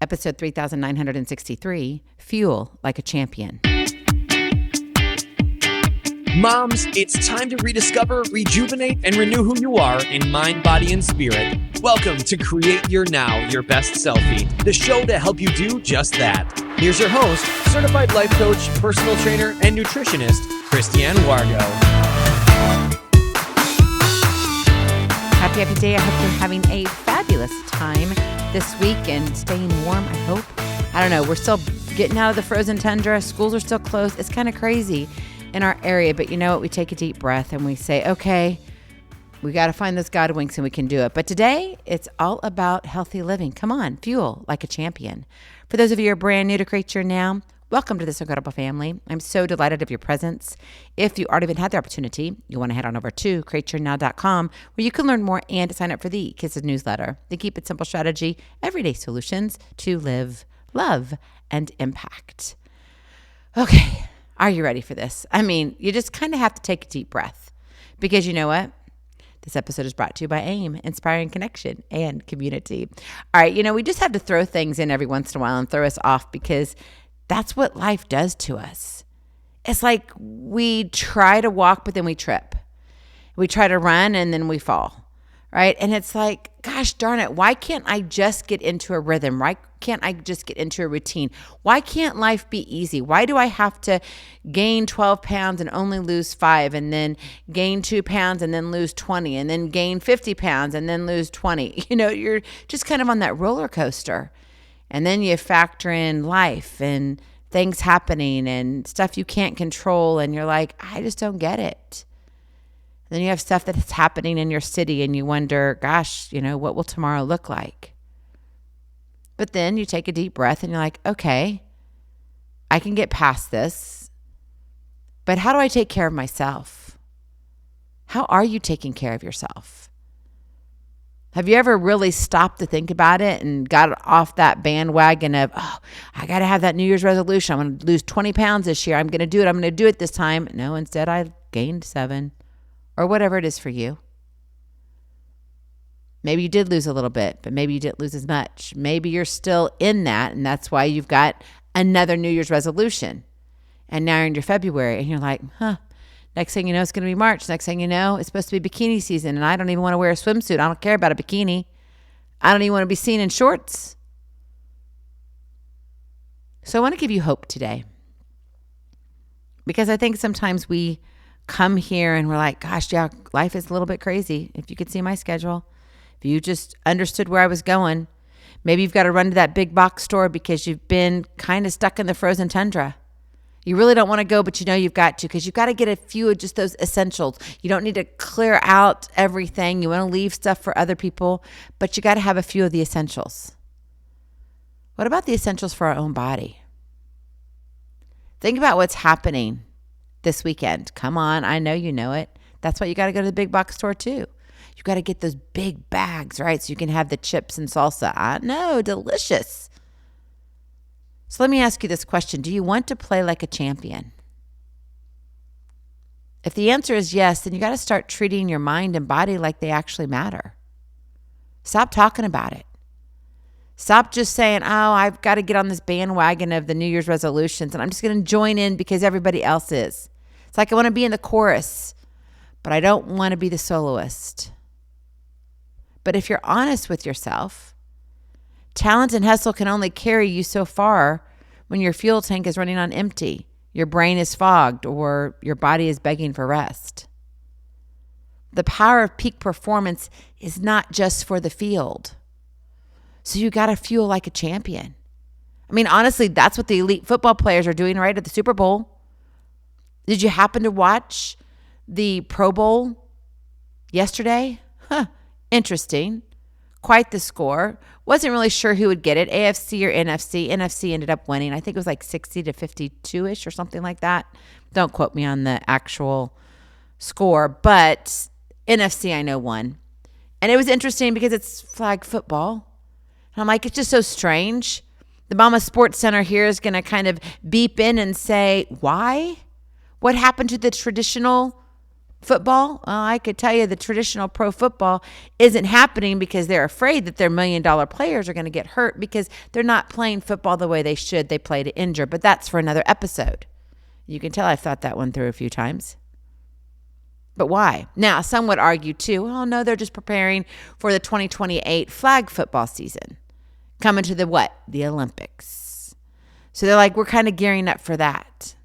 episode 3963, Fuel Like a Champion. Moms, it's time to rediscover, rejuvenate, and renew who you are in mind, body, and spirit. Welcome to Create Your Now, Your Best Selfie, the show to help you do just that. Here's your host, certified life coach, personal trainer, and nutritionist, Christiane Wargo. Happy day. I hope you're having a fabulous time this week and staying warm, I hope. I don't know. We're still getting out of the frozen tundra. Schools are still closed. It's kind of crazy in our area, but you know what? We take a deep breath and we say, okay, we got to find those God winks and we can do it. But today, it's all about healthy living. Come on, fuel like a champion. For those of you who are brand new to Create Your Now, welcome to this incredible family. I'm so delighted of your presence. If you already even had the opportunity, you want to head on over to createyournow.com where you can learn more and sign up for the Kisses newsletter, the Keep It Simple strategy, everyday solutions to live, love, and impact. Okay. Are you ready for this? I mean, you just kind of have to take a deep breath because you know what? This episode is brought to you by AIM, Inspiring Connection and Community. All right, we just have to throw things in every once in a while and throw us off because that's what life does to us. It's like we try to walk, but then we trip. We try to run and then we fall, right? And it's like, gosh darn it, why can't I just get into a rhythm? Why can't I just get into a routine? Why can't life be easy? Why do I have to gain 12 pounds and only lose 5 and then gain 2 pounds and then lose 20 and then gain 50 pounds and then lose 20? You're just kind of on that roller coaster. And then you factor in life and things happening and stuff you can't control. And you're like, I just don't get it. Then you have stuff that's happening in your city and you wonder, gosh, what will tomorrow look like? But then you take a deep breath and you're like, okay, I can get past this, but how do I take care of myself? How are you taking care of yourself? Have you ever really stopped to think about it and got off that bandwagon of, I got to have that New Year's resolution. I'm going to lose 20 pounds this year. I'm going to do it. I'm going to do it this time. No, instead I gained 7 or whatever it is for you. Maybe you did lose a little bit, but maybe you didn't lose as much. Maybe you're still in that, and that's why you've got another New Year's resolution. And now you're in your February, and you're like, next thing you know, it's going to be March. Next thing you know, it's supposed to be bikini season, and I don't even want to wear a swimsuit. I don't care about a bikini. I don't even want to be seen in shorts. So I want to give you hope today. Because I think sometimes we come here and we're like, gosh, yeah, life is a little bit crazy. If you could see my schedule. If you just understood where I was going, maybe you've got to run to that big box store because you've been kind of stuck in the frozen tundra. You really don't want to go, but you've got to because you've got to get a few of just those essentials. You don't need to clear out everything. You want to leave stuff for other people, but you got to have a few of the essentials. What about the essentials for our own body? Think about what's happening this weekend. Come on, I know you know it. That's why you got to go to the big box store too. You got to get those big bags, right? So you can have the chips and salsa. I know, delicious. So let me ask you this question. Do you want to play like a champion? If the answer is yes, then you got to start treating your mind and body like they actually matter. Stop talking about it. Stop just saying, I've got to get on this bandwagon of the New Year's resolutions and I'm just going to join in because everybody else is. It's like I want to be in the chorus, but I don't want to be the soloist. But if you're honest with yourself, talent and hustle can only carry you so far when your fuel tank is running on empty, your brain is fogged, or your body is begging for rest. The power of peak performance is not just for the field. So you got to fuel like a champion. I mean, honestly, that's what the elite football players are doing right at the Super Bowl. Did you happen to watch the Pro Bowl yesterday? Interesting. Quite the score. Wasn't really sure who would get it, AFC or NFC. NFC ended up winning. I think it was like 60 to 52-ish or something like that. Don't quote me on the actual score, but NFC I know won. And it was interesting because it's flag football. And I'm like, it's just so strange. The Mama Sports Center here is going to kind of beep in and say, why? What happened to the traditional Football, well, I could tell you the traditional pro football isn't happening because they're afraid that their $1 million players are going to get hurt because they're not playing football the way they should. They play to injure, but that's for another episode. You can tell I've thought that one through a few times. But why? Now, some would argue too, oh no, they're just preparing for the 2028 flag football season. Coming to the what? The Olympics. So they're like, we're kind of gearing up for that.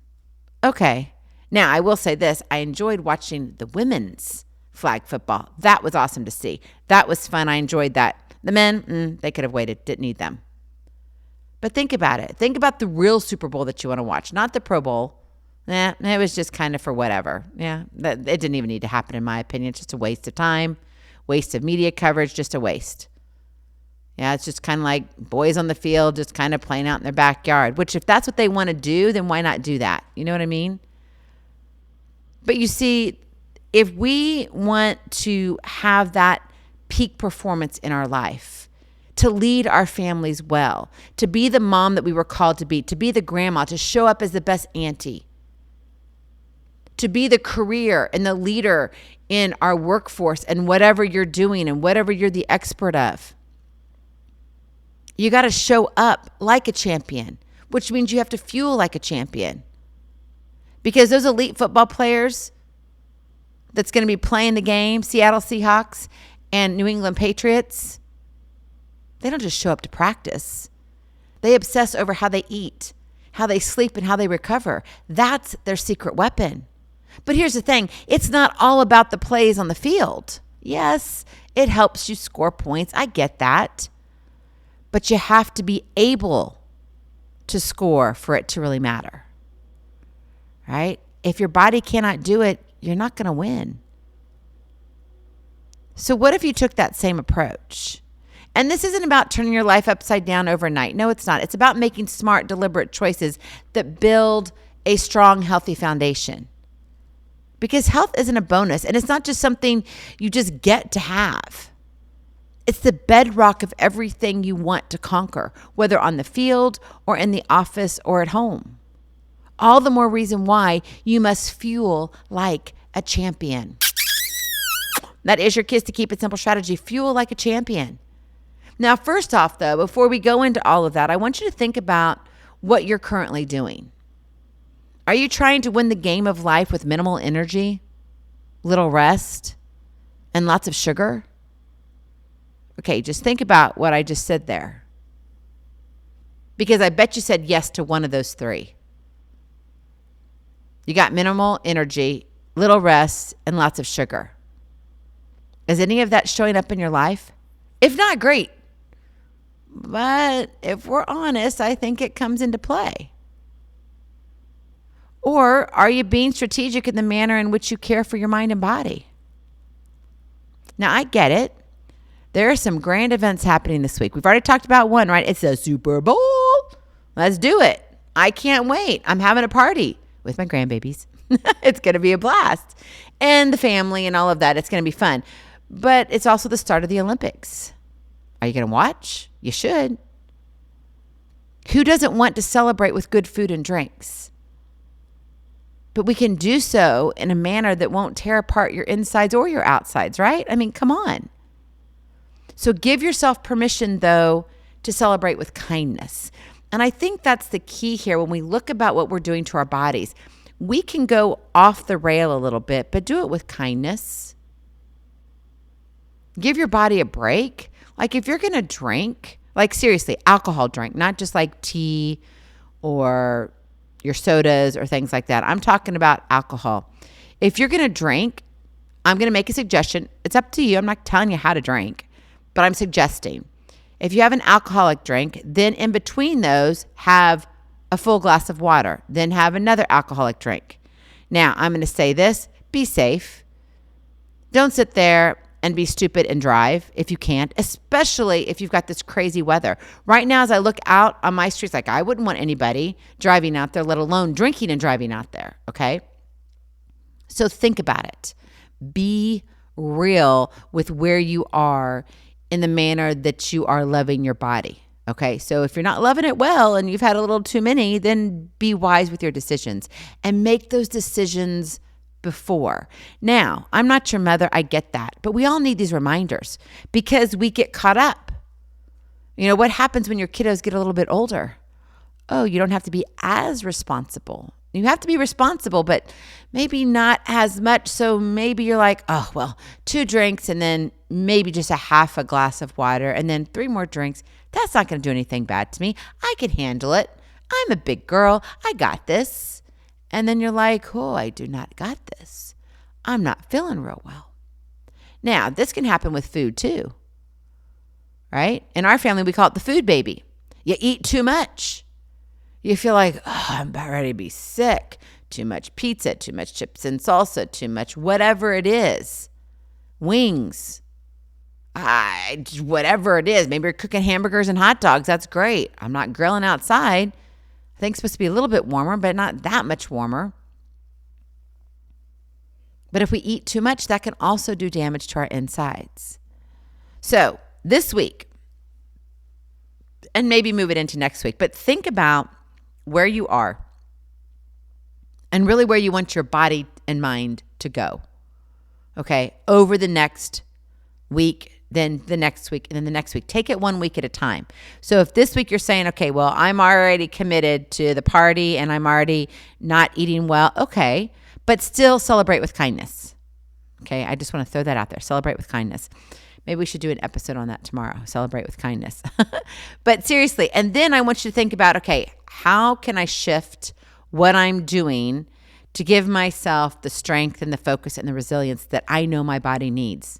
Okay. Now, I will say this. I enjoyed watching the women's flag football. That was awesome to see. That was fun. I enjoyed that. The men, they could have waited. Didn't need them. But think about it. Think about the real Super Bowl that you want to watch, not the Pro Bowl. It was just kind of for whatever. Yeah, it didn't even need to happen in my opinion. It's just a waste of time, waste of media coverage, just a waste. Yeah, it's just kind of like boys on the field just kind of playing out in their backyard, which if that's what they want to do, then why not do that? You know what I mean? But you see, if we want to have that peak performance in our life, to lead our families well, to be the mom that we were called to be the grandma, to show up as the best auntie, to be the career and the leader in our workforce and whatever you're doing and whatever you're the expert of. You got to show up like a champion, which means you have to fuel like a champion. Because those elite football players that's going to be playing the game, Seattle Seahawks and New England Patriots, they don't just show up to practice. They obsess over how they eat, how they sleep, and how they recover. That's their secret weapon. But here's the thing. It's not all about the plays on the field. Yes, it helps you score points. I get that. But you have to be able to score for it to really matter. Right? If your body cannot do it, you're not going to win. So what if you took that same approach? And this isn't about turning your life upside down overnight. No, it's not. It's about making smart, deliberate choices that build a strong, healthy foundation. Because health isn't a bonus, and it's not just something you just get to have. It's the bedrock of everything you want to conquer, whether on the field or in the office or at home. All the more reason why you must fuel like a champion. That is your Kiss to Keep It Simple strategy. Fuel like a champion. Now, first off, though, before we go into all of that, I want you to think about what you're currently doing. Are you trying to win the game of life with minimal energy, little rest, and lots of sugar? Okay, just think about what I just said there. Because I bet you said yes to one of those three. You got minimal energy, little rest, and lots of sugar. Is any of that showing up in your life? If not, great. But if we're honest, I think it comes into play. Or are you being strategic in the manner in which you care for your mind and body? Now, I get it. There are some grand events happening this week. We've already talked about one, right? It's the Super Bowl. Let's do it. I can't wait. I'm having a party with my grandbabies. It's going to be a blast. And the family and all of that. It's going to be fun. But it's also the start of the Olympics. Are you going to watch? You should. Who doesn't want to celebrate with good food and drinks? But we can do so in a manner that won't tear apart your insides or your outsides, right? I mean, come on. So give yourself permission, though, to celebrate with kindness. And I think that's the key here when we look about what we're doing to our bodies. We can go off the rail a little bit, but do it with kindness. Give your body a break. Like if you're going to drink, like seriously, alcohol drink, not just like tea or your sodas or things like that. I'm talking about alcohol. If you're going to drink, I'm going to make a suggestion. It's up to you. I'm not telling you how to drink, but I'm suggesting. If you have an alcoholic drink, then in between those, have a full glass of water. Then have another alcoholic drink. Now, I'm going to say this. Be safe. Don't sit there and be stupid and drive if you can't, especially if you've got this crazy weather. Right now, as I look out on my streets, like I wouldn't want anybody driving out there, let alone drinking and driving out there, okay? So think about it. Be real with where you are in the manner that you are loving your body, okay? So if you're not loving it well and you've had a little too many, then be wise with your decisions and make those decisions before. Now, I'm not your mother. I get that. But we all need these reminders because we get caught up. You know, what happens when your kiddos get a little bit older? Oh, you don't have to be as responsible. You have to be responsible, but maybe not as much. So maybe you're like, oh, well, 2 drinks and then maybe just a half a glass of water and then 3 more drinks. That's not going to do anything bad to me. I can handle it. I'm a big girl. I got this. And then you're like, oh, I do not got this. I'm not feeling real well. Now, this can happen with food too, right? In our family, we call it the food baby. You eat too much. You feel like, oh, I'm about ready to be sick. Too much pizza, too much chips and salsa, too much whatever it is. Wings. Whatever it is. Maybe you're cooking hamburgers and hot dogs. That's great. I'm not grilling outside. I think it's supposed to be a little bit warmer, but not that much warmer. But if we eat too much, that can also do damage to our insides. So this week, and maybe move it into next week, but think about where you are and really where you want your body and mind to go. Okay, over the next week, then the next week, and then the next week. Take it 1 week at a time. So if this week you're saying, okay, well, I'm already committed to the party and I'm already not eating well, okay, but still celebrate with kindness. Okay, I just want to throw that out there. Celebrate with kindness. Maybe we should do an episode on that tomorrow. Celebrate with kindness. But seriously, and then I want you to think about, okay, how can I shift what I'm doing to give myself the strength and the focus and the resilience that I know my body needs?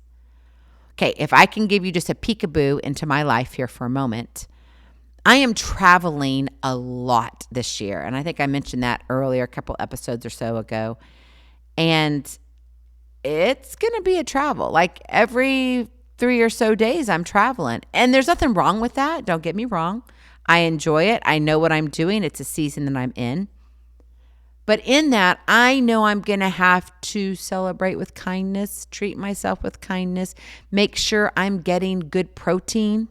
Okay, if I can give you just a peekaboo into my life here for a moment, I am traveling a lot this year. And I think I mentioned that earlier, a couple episodes or so ago. And it's going to be a travel. Like every 3 or so days I'm traveling. And there's nothing wrong with that. Don't get me wrong. I enjoy it. I know what I'm doing. It's a season that I'm in. But in that, I know I'm going to have to celebrate with kindness, treat myself with kindness, make sure I'm getting good protein,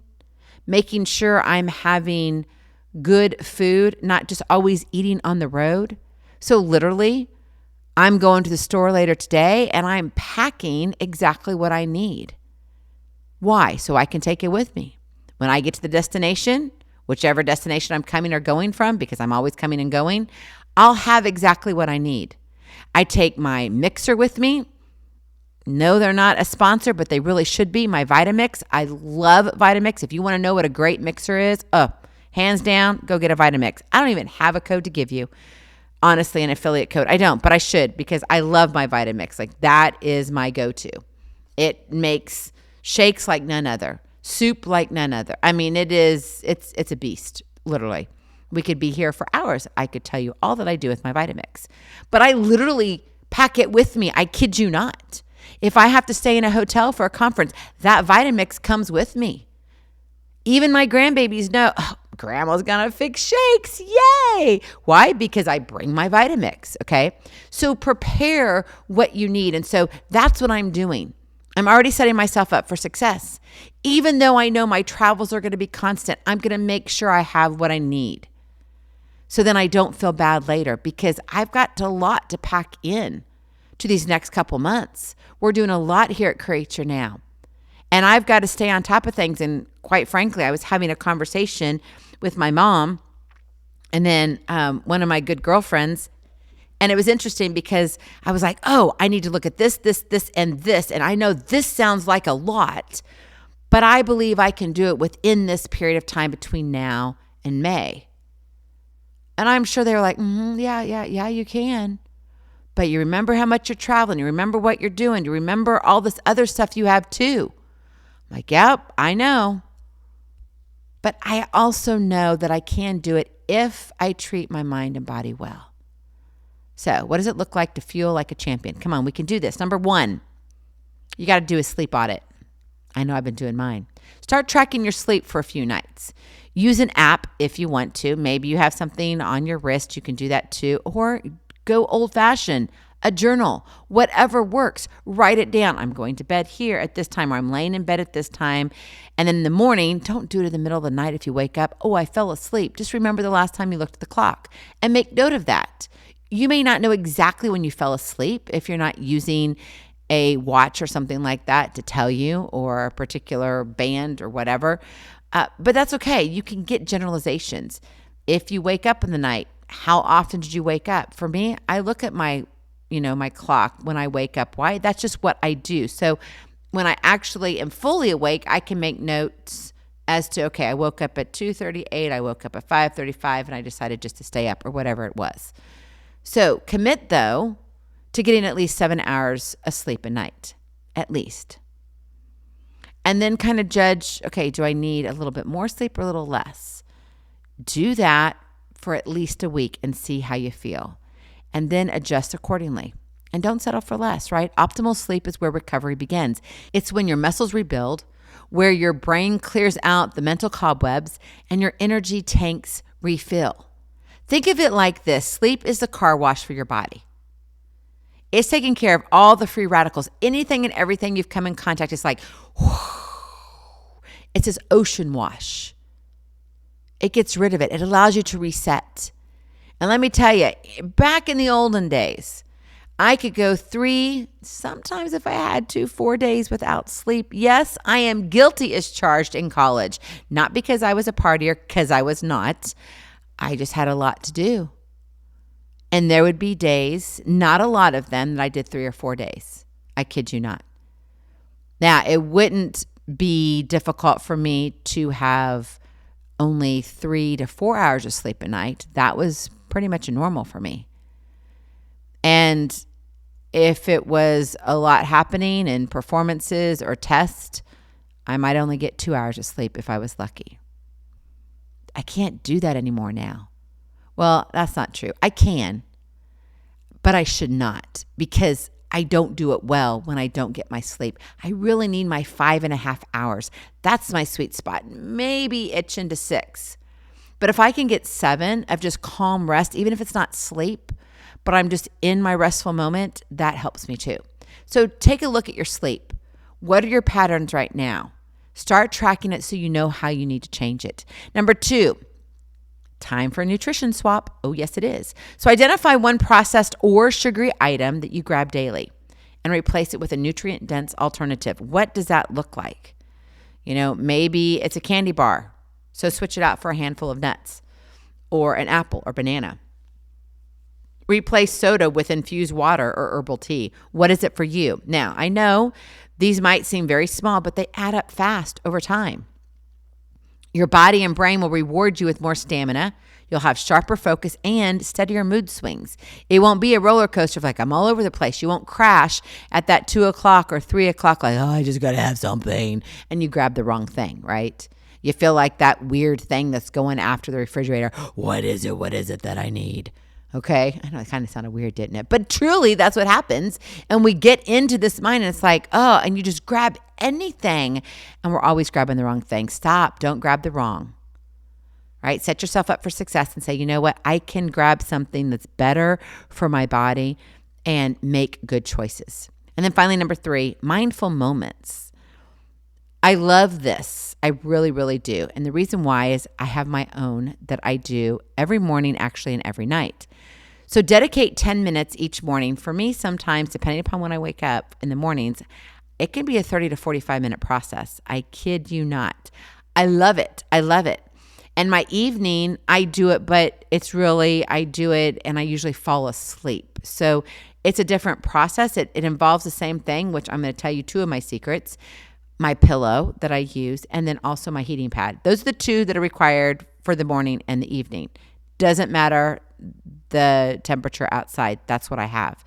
making sure I'm having good food, not just always eating on the road. So literally, I'm going to the store later today and I'm packing exactly what I need. Why? So I can take it with me. When I get to the destination, whichever destination I'm coming or going from, because I'm always coming and going, I'll have exactly what I need. I take my mixer with me. No, they're not a sponsor, but they really should be. My Vitamix. I love Vitamix. If you want to know what a great mixer is, hands down, go get a Vitamix. I don't even have a code to give you. Honestly, an affiliate code. I don't, but I should because I love my Vitamix. Like that is my go-to. It makes shakes like none other, soup like none other. I mean, it's a beast, literally. We could be here for hours. I could tell you all that I do with my Vitamix. But I literally pack it with me. I kid you not. If I have to stay in a hotel for a conference, that Vitamix comes with me. Even my grandbabies know, grandma's going to fix shakes. Yay. Why? Because I bring my Vitamix. Okay. So prepare what you need. And so that's what I'm doing. I'm already setting myself up for success. Even though I know my travels are going to be constant, I'm going to make sure I have what I need. So then I don't feel bad later because I've got a lot to pack in to these next couple months. We're doing a lot here at Create Your Now. And I've got to stay on top of things. And quite frankly, I was having a conversation with my mom and then one of my good girlfriends. And it was interesting because I was like, oh, I need to look at this, and this. And I know this sounds like a lot, but I believe I can do it within this period of time between now and May. And I'm sure they were like, yeah, you can. But you remember how much you're traveling. You remember what you're doing. You remember all this other stuff you have too. I'm like, yep, I know. But I also know that I can do it if I treat my mind and body well. So what does it look like to fuel like a champion? Come on, we can do this. Number 1, you got to do a sleep audit. I know I've been doing mine. Start tracking your sleep for a few nights. Use an app if you want to. Maybe you have something on your wrist. You can do that too. Or go old-fashioned, a journal, whatever works. Write it down. I'm going to bed here at this time, or I'm laying in bed at this time. And then in the morning, don't do it in the middle of the night if you wake up. Oh, I fell asleep. Just remember the last time you looked at the clock and make note of that. You may not know exactly when you fell asleep if you're not using a watch or something like that to tell you, or a particular band or whatever. But that's okay. You can get generalizations. If you wake up in the night, how often did you wake up? For me, I look at my clock when I wake up. Why? That's just what I do. So when I actually am fully awake, I can make notes as to, okay, I woke up at 2:38, I woke up at 5:35, and I decided just to stay up, or whatever it was. So commit, though, to getting at least 7 hours of sleep a night, at least. And then kind of judge, okay, do I need a little bit more sleep or a little less? Do that for at least a week and see how you feel. And then adjust accordingly. And don't settle for less, right? Optimal sleep is where recovery begins. It's when your muscles rebuild, where your brain clears out the mental cobwebs, and your energy tanks refill. Think of it like this. Sleep is the car wash for your body. It's taking care of all the free radicals. Anything and everything you've come in contact, it's like, whoo, it's this ocean wash. It gets rid of it. It allows you to reset. And let me tell you, back in the olden days, I could go 3, sometimes if I had to, 4 days without sleep. Yes, I am guilty as charged in college. Not because I was a partier, because I was not. I just had a lot to do. And there would be days, not a lot of them, that I did 3 or 4 days. I kid you not. Now, it wouldn't be difficult for me to have only 3 to 4 hours of sleep a night. That was pretty much normal for me. And if it was a lot happening in performances or tests, I might only get 2 hours of sleep if I was lucky. I can't do that anymore now. Well, that's not true. I can, but I should not, because I don't do it well when I don't get my sleep. I really need my 5.5 hours. That's my sweet spot. Maybe itching to 6. But if I can get 7 of just calm rest, even if it's not sleep, but I'm just in my restful moment, that helps me too. So take a look at your sleep. What are your patterns right now? Start tracking it so you know how you need to change it. Number 2, time for a nutrition swap. Oh, yes, it is. So identify one processed or sugary item that you grab daily and replace it with a nutrient-dense alternative. What does that look like? Maybe it's a candy bar. So switch it out for a handful of nuts or an apple or banana. Replace soda with infused water or herbal tea. What is it for you? Now, I know these might seem very small, but they add up fast over time. Your body and brain will reward you with more stamina. You'll have sharper focus and steadier mood swings. It won't be a roller coaster of like, I'm all over the place. You won't crash at that 2 o'clock or 3 o'clock like, oh, I just got to have something. And you grab the wrong thing, right? You feel like that weird thing that's going after the refrigerator. What is it? What is it that I need? Okay. I know it kind of sounded weird, didn't it? But truly, that's what happens. And we get into this mind and it's like, oh, and you just grab anything. And we're always grabbing the wrong thing. Stop. Don't grab the wrong. Right? Set yourself up for success and say, you know what? I can grab something that's better for my body and make good choices. And then finally, number 3, mindful moments. I love this. I really, really do. And the reason why is I have my own that I do every morning, actually, and every night. So dedicate 10 minutes each morning. For me, sometimes, depending upon when I wake up in the mornings, it can be a 30 to 45-minute process. I kid you not. I love it. I love it. And my evening, I do it, but it's really, I do it and I usually fall asleep. So it's a different process. It involves the same thing, which I'm going to tell you 2 of my secrets. My pillow that I use, and then also my heating pad. Those are the 2 that are required for the morning and the evening. Doesn't matter the temperature outside. That's what I have.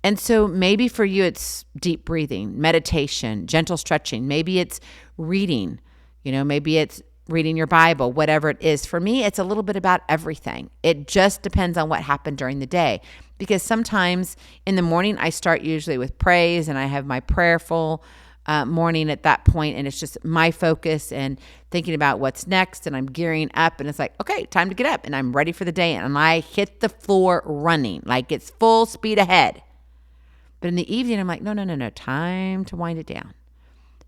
And so maybe for you, it's deep breathing, meditation, gentle stretching. Maybe it's reading, maybe it's reading your Bible, whatever it is. For me, it's a little bit about everything. It just depends on what happened during the day. Because sometimes in the morning, I start usually with praise and I have my prayerful morning at that point, and it's just my focus and thinking about what's next, and I'm gearing up, and it's like, okay, time to get up, and I'm ready for the day, and I hit the floor running, like it's full speed ahead. But in the evening, I'm like, no, time to wind it down,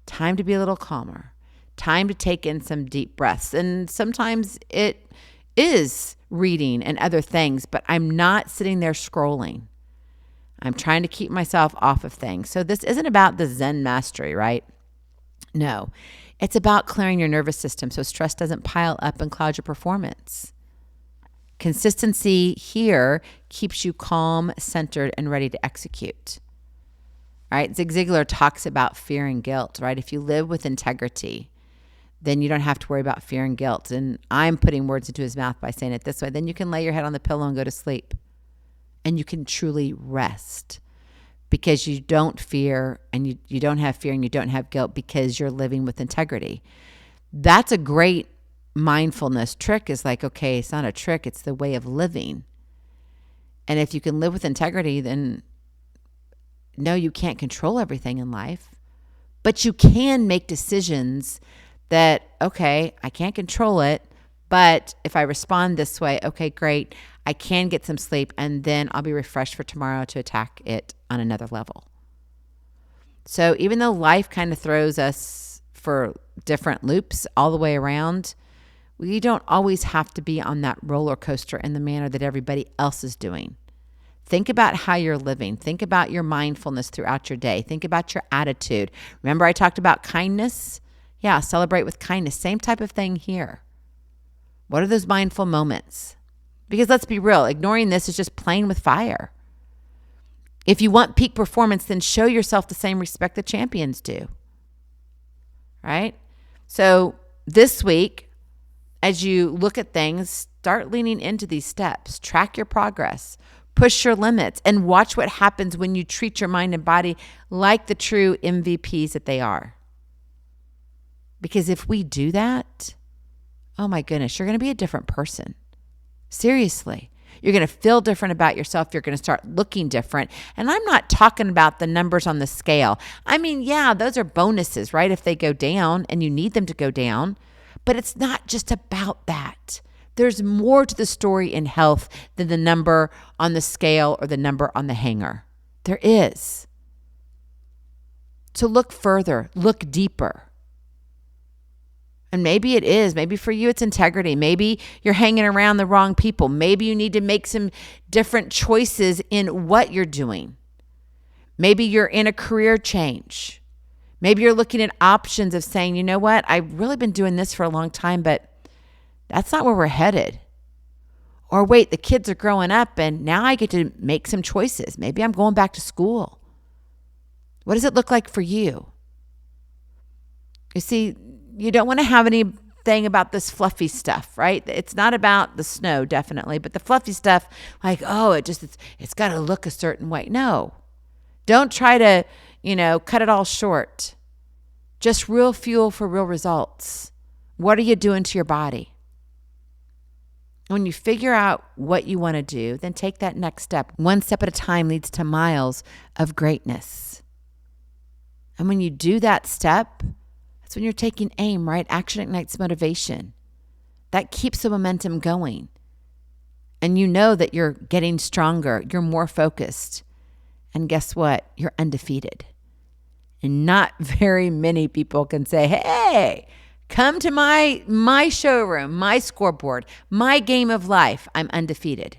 time to be a little calmer, time to take in some deep breaths, and sometimes it is reading and other things, but I'm not sitting there scrolling. I'm trying to keep myself off of things. So this isn't about the Zen mastery, right? No, it's about clearing your nervous system so stress doesn't pile up and cloud your performance. Consistency here keeps you calm, centered, and ready to execute. Right? Zig Ziglar talks about fear and guilt, right? If you live with integrity, then you don't have to worry about fear and guilt. And I'm putting words into his mouth by saying it this way. Then you can lay your head on the pillow and go to sleep. And you can truly rest because you don't fear and you don't have fear and you don't have guilt because you're living with integrity. That's a great mindfulness trick. Is like, okay, it's not a trick, it's the way of living. And if you can live with integrity, then no, you can't control everything in life, but you can make decisions that, okay, I can't control it, but if I respond this way, okay, great, I can get some sleep and then I'll be refreshed for tomorrow to attack it on another level. So even though life kind of throws us for different loops all the way around, we don't always have to be on that roller coaster in the manner that everybody else is doing. Think about how you're living. Think about your mindfulness throughout your day. Think about your attitude. Remember I talked about kindness? Yeah, celebrate with kindness. Same type of thing here. What are those mindful moments? Because let's be real, ignoring this is just playing with fire. If you want peak performance, then show yourself the same respect that champions do. Right? So this week, as you look at things, start leaning into these steps. Track your progress. Push your limits and watch what happens when you treat your mind and body like the true MVPs that they are. Because if we do that, oh my goodness, you're going to be a different person. Seriously. You're going to feel different about yourself. You're going to start looking different. And I'm not talking about the numbers on the scale. I mean, yeah, those are bonuses, right? If they go down and you need them to go down. But it's not just about that. There's more to the story in health than the number on the scale or the number on the hanger. There is. So look further, look deeper. And maybe it is. Maybe for you it's integrity. Maybe you're hanging around the wrong people. Maybe you need to make some different choices in what you're doing. Maybe you're in a career change. Maybe you're looking at options of saying, you know what, I've really been doing this for a long time, but that's not where we're headed. Or wait, the kids are growing up and now I get to make some choices. Maybe I'm going back to school. What does it look like for you? You see, you don't want to have anything about this fluffy stuff, right? It's not about the snow, definitely, but the fluffy stuff, like, oh, it's got to look a certain way. No, don't try to, cut it all short. Just real fuel for real results. What are you doing to your body? When you figure out what you want to do, then take that next step. One step at a time leads to miles of greatness. And when you do that step, that's when you're taking aim, right? Action ignites motivation. That keeps the momentum going. And you know that you're getting stronger. You're more focused. And guess what? You're undefeated. And not very many people can say, hey, come to my showroom, my scoreboard, my game of life. I'm undefeated.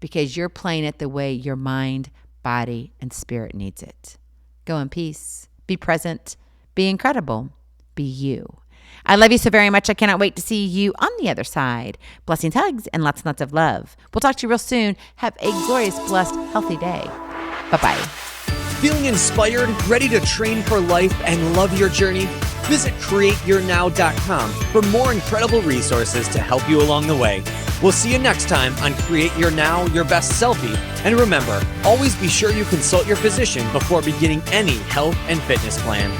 Because you're playing it the way your mind, body, and spirit needs it. Go in peace. Be present. Be incredible. Be you. I love you so very much. I cannot wait to see you on the other side. Blessings, hugs, and lots and lots of love. We'll talk to you real soon. Have a glorious, blessed, healthy day. Bye-bye. Feeling inspired, ready to train for life and love your journey? Visit createyournow.com for more incredible resources to help you along the way. We'll see you next time on Create Your Now, Your Best Selfie. And remember, always be sure you consult your physician before beginning any health and fitness plan.